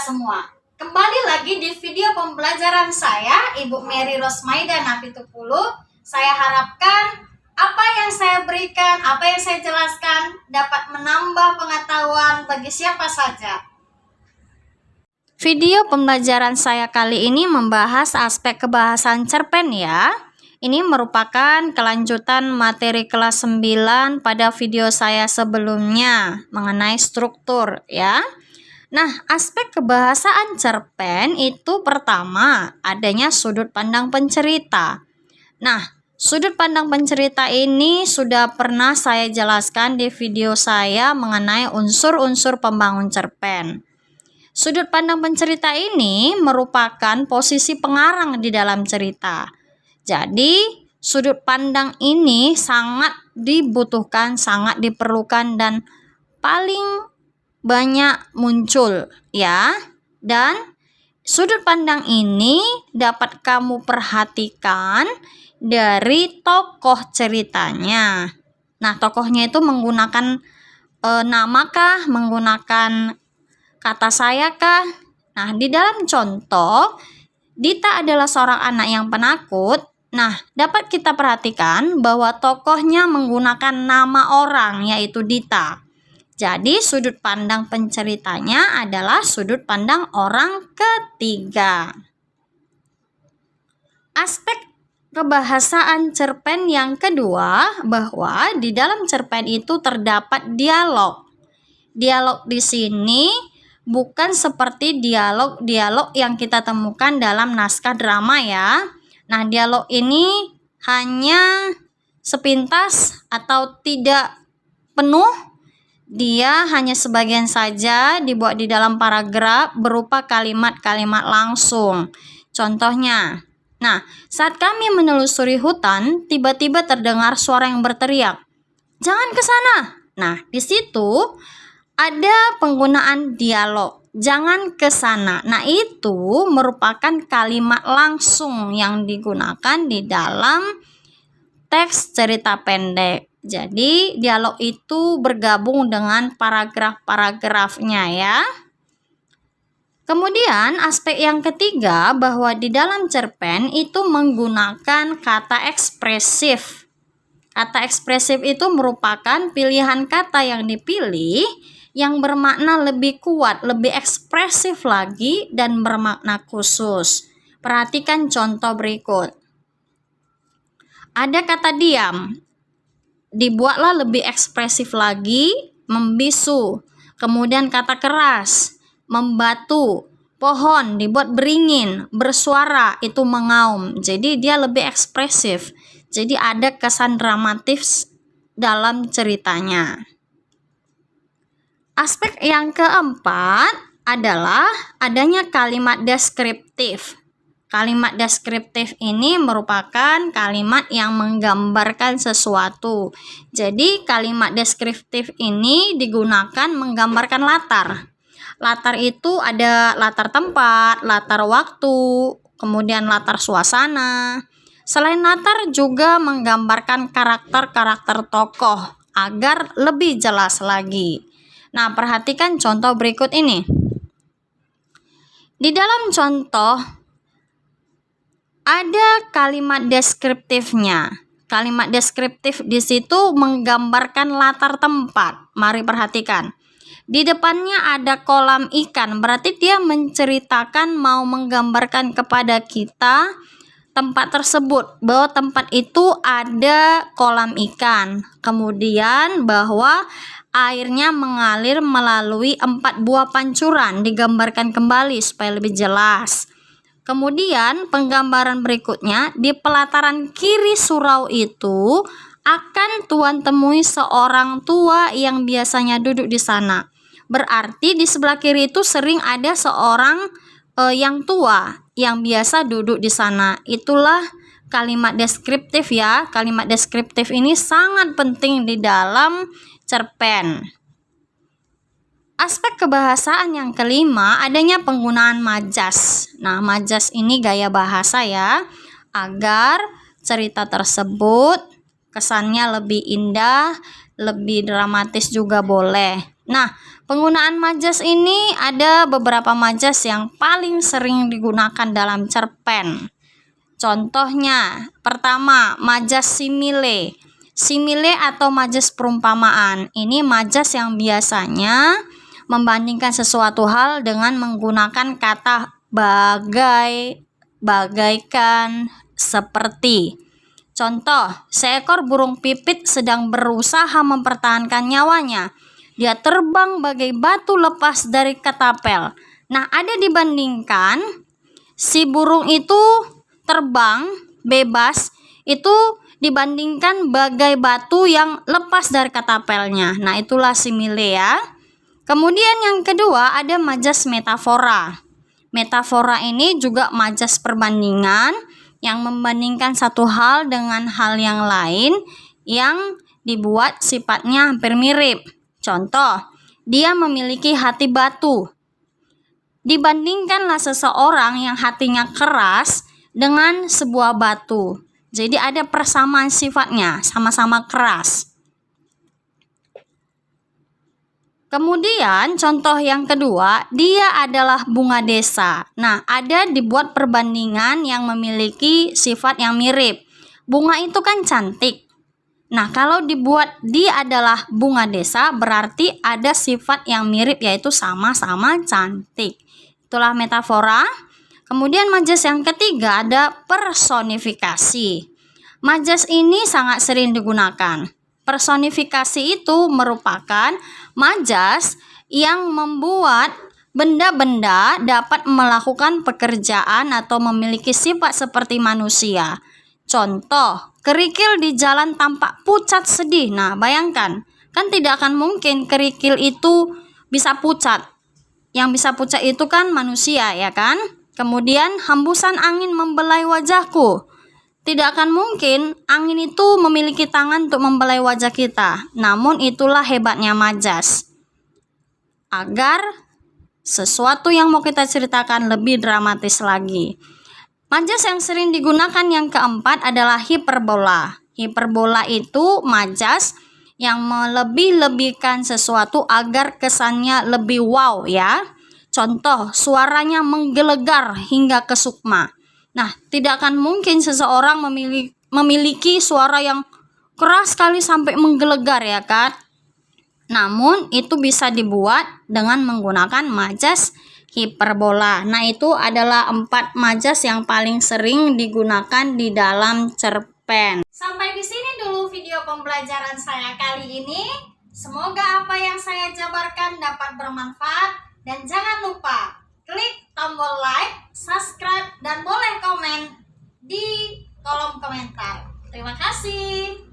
semua. Kembali lagi di video pembelajaran saya, Ibu Mary Rosmaida Napitupulu. Saya harapkan apa yang saya berikan, apa yang saya jelaskan dapat menambah pengetahuan bagi siapa saja. Video pembelajaran saya kali ini membahas aspek kebahasan cerpen ya. Ini merupakan kelanjutan materi kelas 9 pada video saya sebelumnya mengenai struktur ya. Nah, aspek kebahasaan cerpen itu pertama, adanya sudut pandang pencerita. Nah, sudut pandang pencerita ini sudah pernah saya jelaskan di video saya mengenai unsur-unsur pembangun cerpen. Sudut pandang pencerita ini merupakan posisi pengarang di dalam cerita. Jadi, sudut pandang ini sangat dibutuhkan, sangat diperlukan dan paling banyak muncul ya. Dan sudut pandang ini dapat kamu perhatikan dari tokoh ceritanya. Nah, tokohnya itu menggunakan nama kah, menggunakan kata saya kah? Nah, di dalam contoh Dita adalah seorang anak yang penakut. Nah, dapat kita perhatikan bahwa tokohnya menggunakan nama orang yaitu Dita. Jadi sudut pandang penceritanya adalah sudut pandang orang ketiga. Aspek kebahasaan cerpen yang kedua, bahwa di dalam cerpen itu terdapat dialog. Dialog di sini bukan seperti dialog-dialog yang kita temukan dalam naskah drama ya. Nah, dialog ini hanya sepintas atau tidak penuh. Dia hanya sebagian saja dibuat di dalam paragraf berupa kalimat-kalimat langsung. Contohnya, nah, saat kami menelusuri hutan, tiba-tiba terdengar suara yang berteriak, "Jangan ke sana!" Nah, di situ ada penggunaan dialog, "jangan ke sana." Nah, itu merupakan kalimat langsung yang digunakan di dalam teks cerita pendek. Jadi, dialog itu bergabung dengan paragraf-paragrafnya ya. Kemudian, aspek yang ketiga bahwa di dalam cerpen itu menggunakan kata ekspresif. Kata ekspresif itu merupakan pilihan kata yang dipilih yang bermakna lebih kuat, lebih ekspresif lagi dan bermakna khusus. Perhatikan contoh berikut. Ada kata diam, dibuatlah lebih ekspresif lagi, membisu. Kemudian kata keras, membatu. Pohon dibuat beringin, bersuara itu mengaum. Jadi dia lebih ekspresif. Jadi ada kesan dramatis dalam ceritanya. Aspek yang keempat adalah adanya kalimat deskriptif. Kalimat deskriptif ini merupakan kalimat yang menggambarkan sesuatu. Jadi kalimat deskriptif ini digunakan menggambarkan latar. Latar itu ada latar tempat, latar waktu, kemudian latar suasana. Selain latar juga menggambarkan karakter-karakter tokoh agar lebih jelas lagi. Nah, perhatikan contoh berikut ini. Di dalam contoh ada kalimat deskriptifnya. Kalimat deskriptif di situ menggambarkan latar tempat. Mari perhatikan. Di depannya ada kolam ikan, berarti dia menceritakan, mau menggambarkan kepada kita tempat tersebut, bahwa tempat itu ada kolam ikan. Kemudian bahwa airnya mengalir melalui 4 buah pancuran, digambarkan kembali supaya lebih jelas. Kemudian penggambaran berikutnya, di pelataran kiri surau itu akan Tuan temui seorang tua yang biasanya duduk di sana. Berarti di sebelah kiri itu sering ada seorang yang tua yang biasa duduk di sana. Itulah kalimat deskriptif ya. Kalimat deskriptif ini sangat penting di dalam cerpen. Aspek kebahasaan yang kelima adanya penggunaan majas. Nah, majas ini gaya bahasa ya, agar cerita tersebut kesannya lebih indah, lebih dramatis juga boleh. Nah, penggunaan majas ini ada beberapa majas yang paling sering digunakan dalam cerpen. Contohnya, pertama, majas simile. Simile atau majas perumpamaan. Ini majas yang biasanya membandingkan sesuatu hal dengan menggunakan kata bagai, bagaikan, seperti. Contoh, seekor burung pipit sedang berusaha mempertahankan nyawanya. Dia terbang bagai batu lepas dari ketapel. Nah, ada dibandingkan si burung itu terbang bebas itu dibandingkan bagai batu yang lepas dari ketapelnya. Nah, itulah simile ya. Kemudian yang kedua ada majas metafora. Metafora ini juga majas perbandingan yang membandingkan satu hal dengan hal yang lain yang dibuat sifatnya hampir mirip. Contoh, dia memiliki hati batu. Dibandingkanlah seseorang yang hatinya keras dengan sebuah batu. Jadi ada persamaan sifatnya, sama-sama keras. Kemudian contoh yang kedua, dia adalah bunga desa. Nah, ada dibuat perbandingan yang memiliki sifat yang mirip. Bunga itu kan cantik. Nah, kalau dibuat dia adalah bunga desa, berarti ada sifat yang mirip, yaitu sama-sama cantik. Itulah metafora. Kemudian majas yang ketiga ada personifikasi. Majas ini sangat sering digunakan. Personifikasi itu merupakan majas yang membuat benda-benda dapat melakukan pekerjaan atau memiliki sifat seperti manusia. Contoh, kerikil di jalan tampak pucat sedih. Nah, bayangkan, kan tidak akan mungkin kerikil itu bisa pucat. Yang bisa pucat itu kan manusia, ya kan? Kemudian, hembusan angin membelai wajahku. Tidak akan mungkin angin itu memiliki tangan untuk membelai wajah kita. Namun, itulah hebatnya majas. Agar sesuatu yang mau kita ceritakan lebih dramatis lagi. Majas yang sering digunakan yang keempat adalah hiperbola. Hiperbola itu majas yang melebih-lebihkan sesuatu agar kesannya lebih wow ya. Contoh, suaranya menggelegar hingga ke sukma. Nah, tidak akan mungkin seseorang memiliki suara yang keras sekali sampai menggelegar ya kan. Namun itu bisa dibuat dengan menggunakan majas hiperbola. Nah, itu adalah 4 majas yang paling sering digunakan di dalam cerpen. Sampai di sini dulu video pembelajaran saya kali ini. Semoga apa yang saya jabarkan dapat bermanfaat dan jangan lupa klik tombol like, subscribe, dan boleh komen di kolom komentar. Terima kasih.